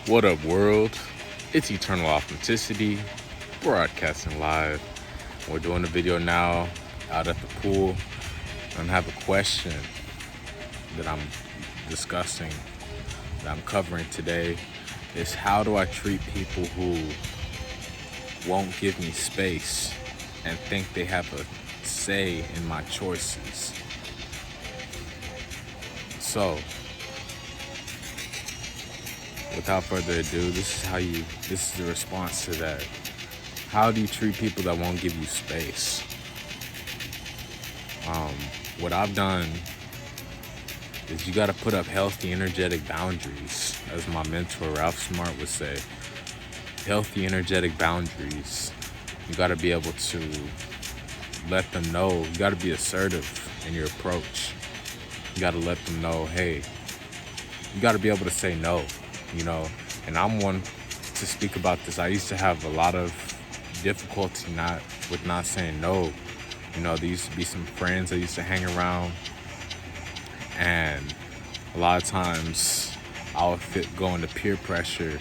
What up, world? It's Eternal Authenticity, broadcasting live. We're doing a video now out at the pool. And I have a question that I'm discussing, that I'm covering today, is how do I treat people who won't give me space and think they have a say in my choices? So, without further ado, this is the response to that. How do you treat people that won't give you space? What I've done is you got to put up healthy, energetic boundaries. As my mentor, Ralph Smart, would say, healthy, energetic boundaries. You got to be able to let them know. You got to be assertive in your approach. You got to let them know, hey, you got to be able to say no, And I'm one to speak about this. I used to have a lot of difficulty not saying no. There used to be some friends I used to hang around, and a lot of times I would go into peer pressure.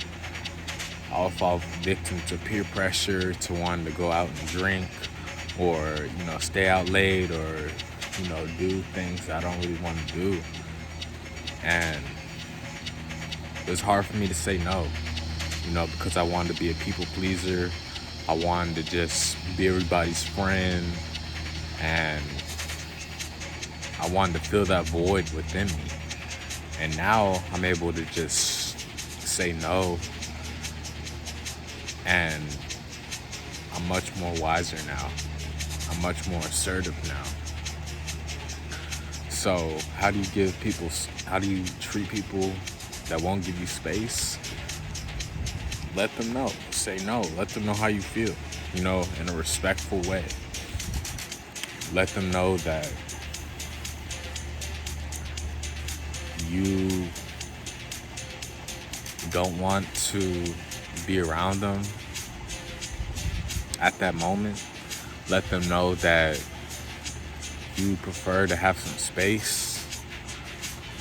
I would fall victim to peer pressure to wanting to go out and drink, or stay out late, or do things I don't really want to do. And it was hard for me to say no, because I wanted to be a people pleaser. I wanted to just be everybody's friend, and I wanted to fill that void within me. And now I'm able to just say no, and I'm much more wiser now. I'm much more assertive now. So how do you treat people that won't give you space? Let them know. Say no. Let them know how you feel, in a respectful way. Let them know that you don't want to be around them at that moment. Let them know that you prefer to have some space.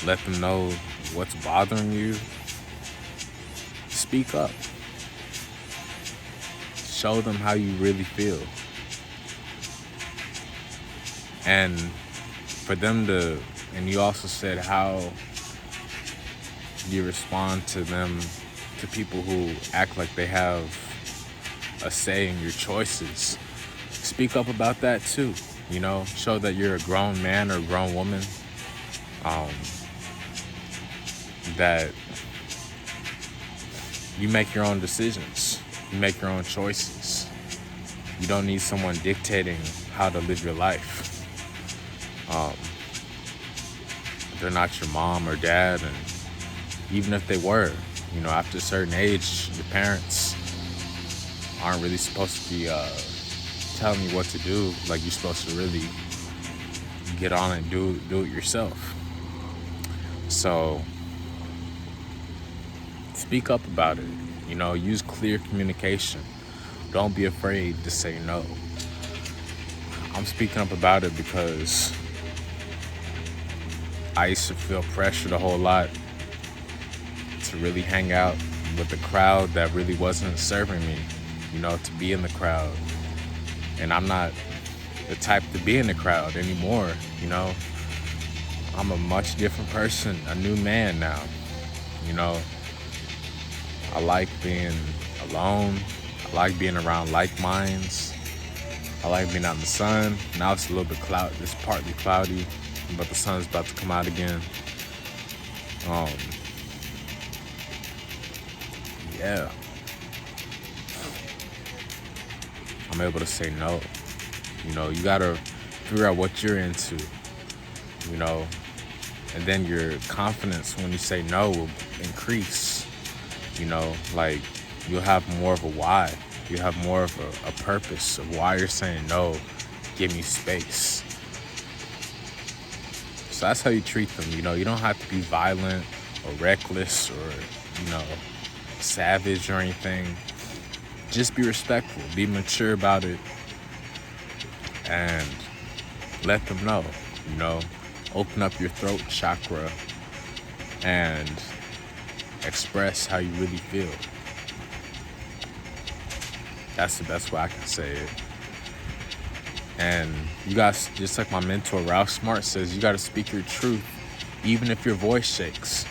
Let them know what's bothering you. Speak up. Show them how you really feel. And for them to, and you also said, how do you respond to people who act like they have a say in your choices? Speak up about that too. Show that you're a grown man or a grown woman. That you make your own decisions. You make your own choices. You don't need someone dictating how to live your life. They're not your mom or dad, and even if they were, after a certain age, your parents aren't really supposed to be telling you what to do. Like, you're supposed to really get on and do it yourself. So speak up about it. Use clear communication. Don't be afraid to say no. I'm speaking up about it because I used to feel pressured a whole lot to really hang out with the crowd that really wasn't serving me, to be in the crowd. And I'm not the type to be in the crowd anymore, I'm a much different person, a new man now, I like being alone. I like being around like minds. I like being out in the sun. Now it's a little bit cloudy. It's partly cloudy, but the sun's about to come out again. Yeah. I'm able to say no. You gotta figure out what you're into, and then your confidence when you say no will increase. Like, you'll have more of a why. You have more of a purpose of why you're saying no. Give me space. So that's how you treat them. You don't have to be violent or reckless or, savage or anything. Just be respectful. Be mature about it. And let them know, open up your throat chakra and express how you really feel. That's the best way I can say it. And you guys, just like my mentor Ralph Smart says, you got to speak your truth, even if your voice shakes.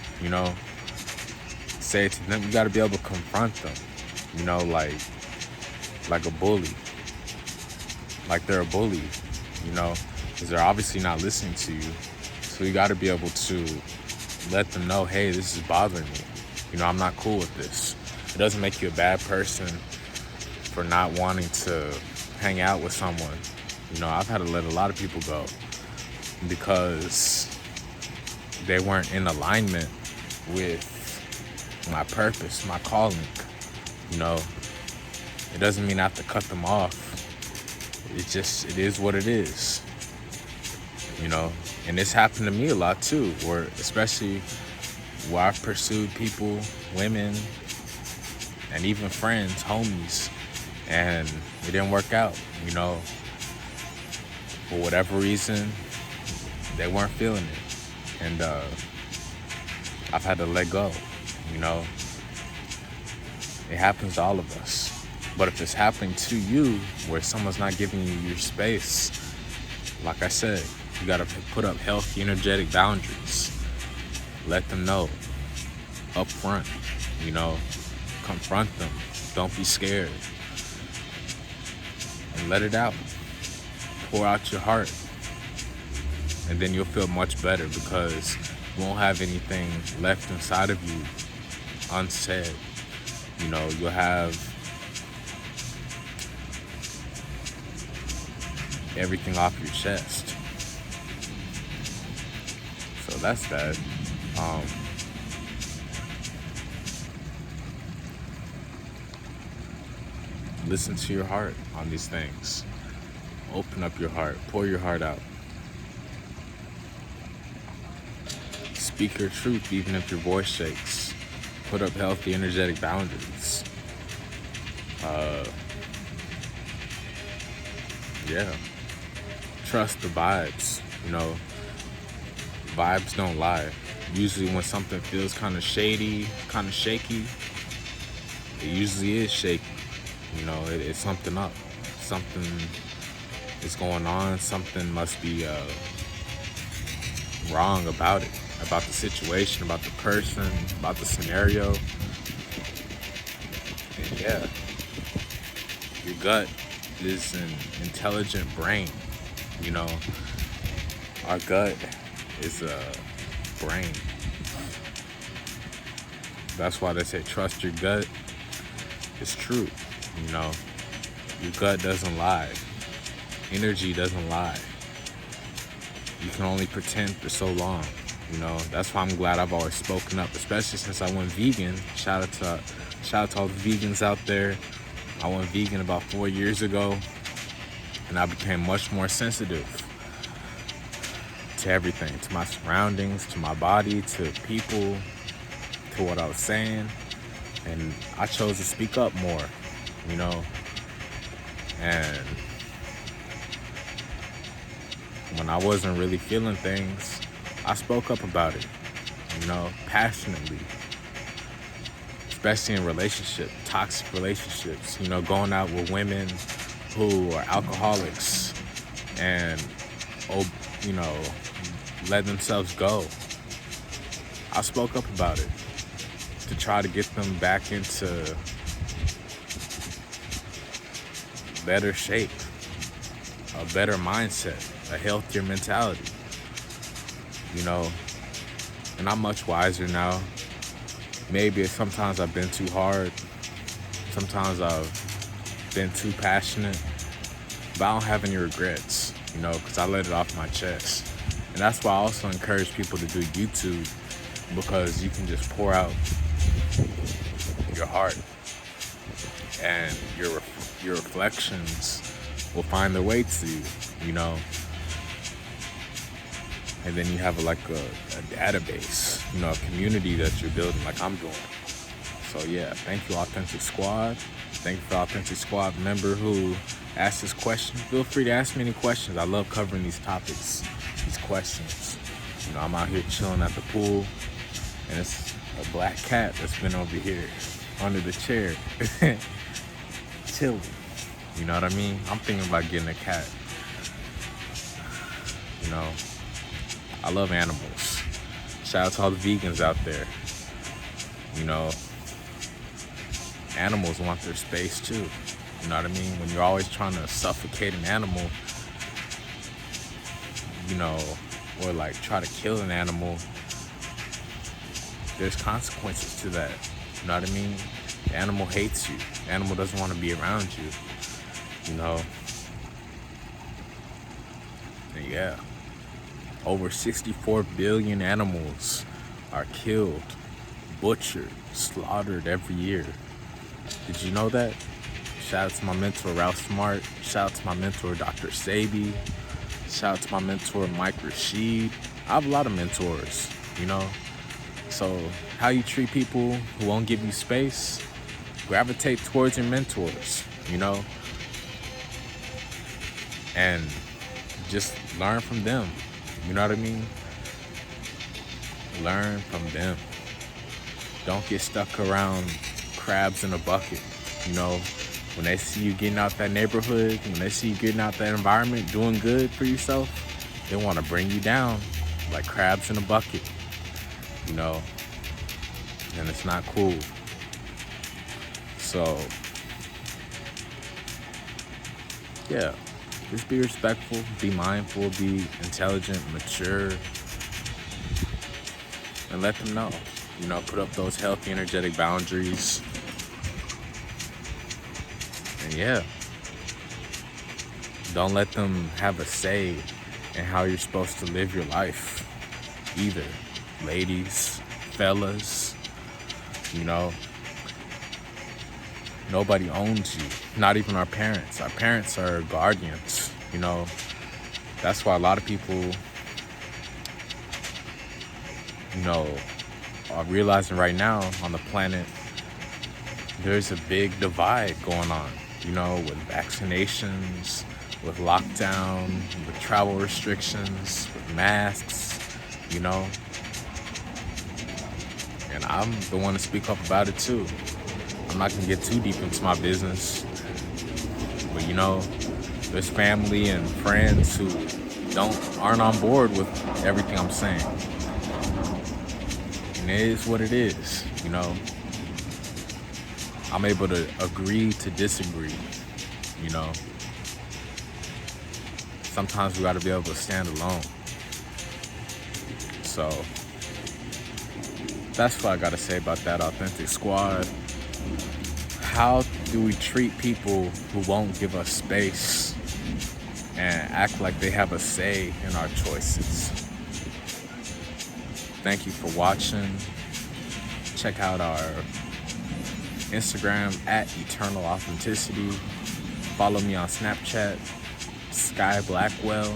Say it to them. You got to be able to confront them. Like a bully. Like they're a bully. Because they're obviously not listening to you. So you got to be able to let them know, hey, this is bothering me. I'm not cool with this. It doesn't make you a bad person for not wanting to hang out with someone. I've had to let a lot of people go because they weren't in alignment with my purpose, my calling. It doesn't mean I have to cut them off. It is what it is. And this happened to me a lot too, especially where I've pursued people, women, and even friends, homies, and it didn't work out. For whatever reason, they weren't feeling it. And I've had to let go. It happens to all of us. But if it's happening to you where someone's not giving you your space, like I said, you got to put up healthy, energetic boundaries. Let them know up front, confront them. Don't be scared. And let it out. Pour out your heart. And then you'll feel much better because you won't have anything left inside of you unsaid. You'll have everything off your chest. So that's that. Listen to your heart on these things. Open up your heart. Pour your heart out. Speak your truth even if your voice shakes. Put up healthy, energetic boundaries. Trust the vibes. Vibes don't lie. Usually when something feels kind of shady, kind of shaky, it usually is shaky. It's something up. Something is going on. Something must be wrong about it. About the situation, about the person, about the scenario. And yeah, your gut is an intelligent brain. Our gut is a brain. That's why they say trust your gut. It's true. Your gut doesn't lie. Energy doesn't lie. You can only pretend for so long. That's why I'm glad I've always spoken up, especially since I went vegan. Shout out to all the vegans out there. I went vegan about 4 years ago, and I became much more sensitive to everything, to my surroundings, to my body, to people, to what I was saying, and I chose to speak up more, and when I wasn't really feeling things, I spoke up about it, passionately, especially in toxic relationships, going out with women who are alcoholics and, let themselves go. I spoke up about it to try to get them back into better shape, a better mindset, a healthier mentality. And I'm much wiser now. Maybe sometimes I've been too hard. Sometimes I've been too passionate. But I don't have any regrets, because I let it off my chest. And that's why I also encourage people to do YouTube, because you can just pour out your heart. And your reflections will find their way to you, And then you have a database, a community that you're building like I'm doing. So yeah, thank you, Authentic Squad. Thank you for Authentic Squad member who asked this question. Feel free to ask me any questions. I love covering these topics, these questions. I'm out here chilling at the pool, and a black cat that's been over here under the chair, chilling. You know what I mean? I'm thinking about getting a cat. You know, I love animals. Shout out to all the vegans out there. You know, animals want their space too. You know what I mean? When you're always trying to suffocate an animal, you know, or like try to kill an animal, there's consequences to that. You know what I mean? The animal hates you. The animal doesn't want to be around you. You know? And yeah. Over 64 billion animals are killed, butchered, slaughtered every year. Did you know that? Shout out to my mentor, Ralph Smart. Shout out to my mentor, Dr. Sabi. Shout out to my mentor, Mike Rashid. I have a lot of mentors, you know? So how you treat people who won't give you space, gravitate towards your mentors, you know? And just learn from them. You know what I mean? Learn from them. Don't get stuck around crabs in a bucket. You know, when they see you getting out that neighborhood, when they see you getting out that environment, doing good for yourself, they want to bring you down like crabs in a bucket. You know, and it's not cool. So, yeah. Just be respectful, be mindful, be intelligent, mature, and let them know. You know, put up those healthy, energetic boundaries. And yeah, don't let them have a say in how you're supposed to live your life either. Ladies, fellas, you know, nobody owns you, not even our parents. Our parents are guardians, you know. That's why a lot of people, you know, are realizing right now on the planet, there's a big divide going on, you know, with vaccinations, with lockdown, with travel restrictions, with masks, you know. And I'm the one to speak up about it too. I'm not gonna get too deep into my business, but you know, there's family and friends who aren't on board with everything I'm saying. And it is what it is, you know. I'm able to agree to disagree, you know. Sometimes we gotta be able to stand alone. So that's what I gotta say about that Authentic Squad. How do we treat people who won't give us space and act like they have a say in our choices? Thank you for watching. Check out our Instagram at Eternal Authenticity. Follow me on Snapchat, Sky Blackwell.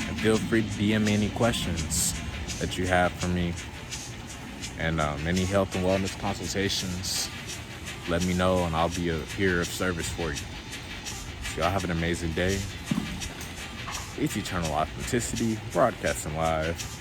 And feel free to DM me any questions that you have for me. And any health and wellness consultations, let me know and I'll be here of service for you. So y'all have an amazing day. It's Eternal Authenticity, broadcasting live.